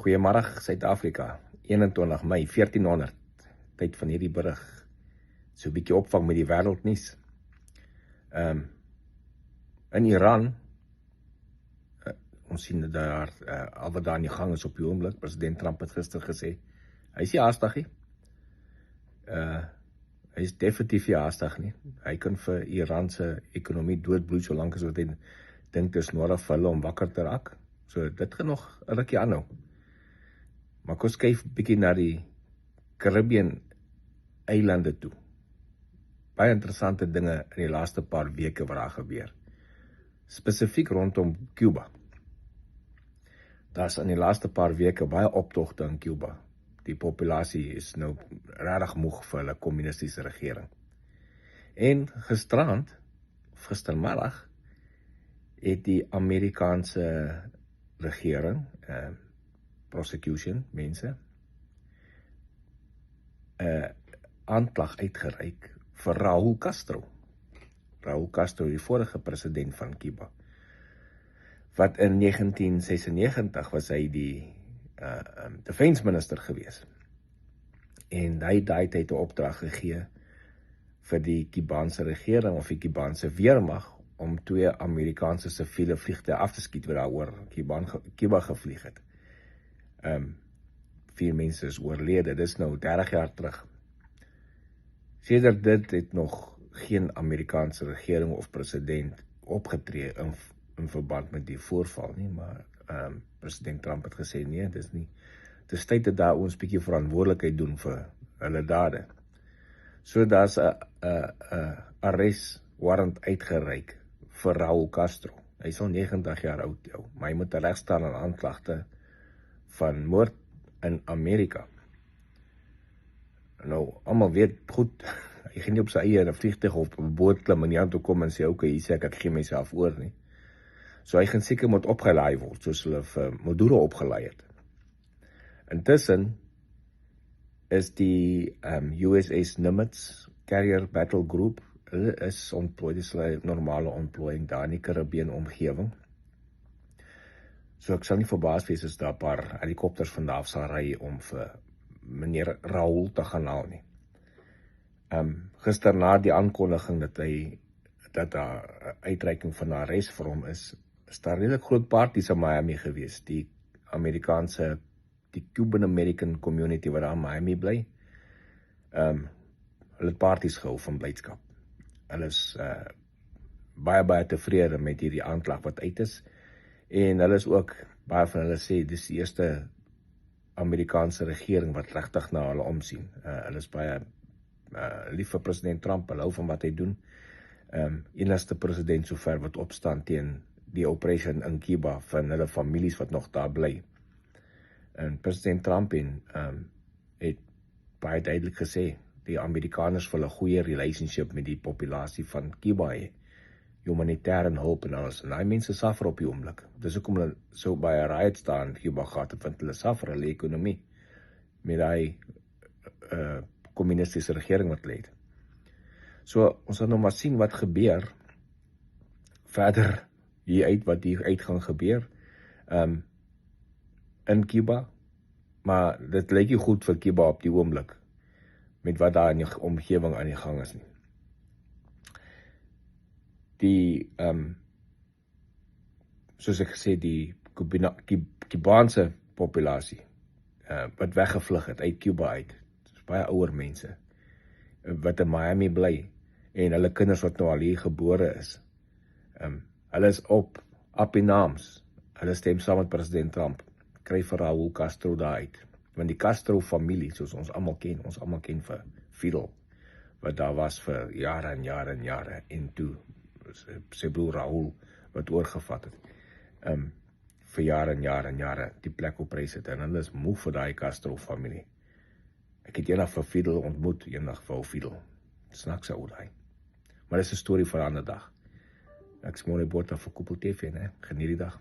Goeiemôre Suid-Afrika, 21 Mei 1400, tyd van hierdie berig, so 'n bietjie opvang met die wêreldnuus. In Iran, ons sien dat daar al wat daar aan die gang is op die oomblik. President Trump het gister gesê, hy is nie haastig nie. Hy is definitief nie haastig nie. Hy kan vir Iran se ekonomie doodbloed solank as wat hy dink dis nodig vir hulle om wakker te raak. So dit gaan nog 'n rukkie aanhou. Maar kom ons kyk bietjie na die Caribbean eilande toe. Baie interessante dinge in die laaste paar weke wat daar gebeur. Spesifiek rondom Cuba. Daar's in die laaste paar weke baie optogte in Cuba. Die populasie is nou regtig moeg vir hulle kommunistiese regering. En gistermiddag, het die Amerikaanse regering, prosecution, mense, aanklag uitgereik vir Raúl Castro. Raúl Castro, die vorige president van Cuba. Wat in 1996 was hy die defense minister gewees. En hy het 'n opdrag gegee vir die Cubaanse regering of die Cubaanse weermag om 2 Amerikaanse siviele vliegtuie af te skiet wat daar oor Cuba gevlieg het. 4 mense is oorlede, dis nou 30 jaar terug. Sedert dit het nog geen Amerikaanse regering of president opgetree in verband met die voorval nie, maar president Trump het gesê nee, dis nie. Dis tyd dat daar ons 'n bietjie verantwoordelikheid doen vir hulle dade. So daar's 'n arrest warrant uitgereik vir Raúl Castro. Hy is al 90 jaar oud, maar hy moet teregstaan aan aanklagte van moord in Amerika. Nou, almal weet goed, hy gaan nie op sy eie 'n vliegtuig of 'n boot klim en nie aan toe kom en sê, okay, hier sê ek gee myself oor nie. So hy gaan seker moet opgelaai word, soos hulle vir Maduro opgelaai het. Intussen is die USS Nimitz Carrier Battle Group, hulle is ontplooi, dis hulle normale ontplooiing daar in die Caribbean omgewing. So ek sal nie verbaas wees as daar 'n paar helikopters van daar af sal ry om vir meneer Raúl te gaan haal nie. Gister na die aankondiging dat daar uitreiking van 'n arrest vir hom is daar redelik groot parties in Miami gewees. Die Cuban American community wat daar in Miami bly, hulle het parties gehou van blydskap. Hulle is baie tevrede met hierdie aanklag wat uit is. En hulle is ook, baie van hulle sê, dis die eerste Amerikaanse regering wat regtig na hulle omsien. Hulle is baie lief vir president Trump, hulle hou van wat hy doen. Enigste president sover wat opstaan teen die oppression in Cuba van hulle families wat nog daar bly. En president Trump het baie duidelik gesê, die Amerikaners wil 'n goeie relationship met die populasie van Cuba hê. Humanitêre hulp en alles. En die mense suffer op die oomblik. Dis hoekom hulle so baie riots daar in Cuba gehad het, want hulle suffer hulle ekonomie met die kommunistiese regering wat lê. So ons gaan nou maar sien wat gebeur verder wat hier uit gaan gebeur in Cuba, maar dit lyk nie goed vir Cuba op die oomblik met wat daar in die omgewing aan die gang is nie. Die soos ek gesê, die Cubaanse populasie wat weggevlug het uit Cuba uit, dis baie ouer mense wat in Miami bly en hulle kinders wat nou al hier gebore is. Hulle is up in arms. Hulle stem saam met president Trump. Kry vir Raúl Castro daar uit. Want die Castro familie, soos ons almal ken vir Fidel, wat daar was vir jare en jare en toe sy broer Raúl wat oorgevat het. Vir jare en jare die plek opreis het, en hulle is moeg vir daai Castro familie. Ek het eendag vir Fidel ontmoet, eendag vir Fidel. Snaakse ou daai. Maar dis 'n storie vir 'n ander dag. Ek is Moni Botha vir Koppel TV, né? Geniet die dag.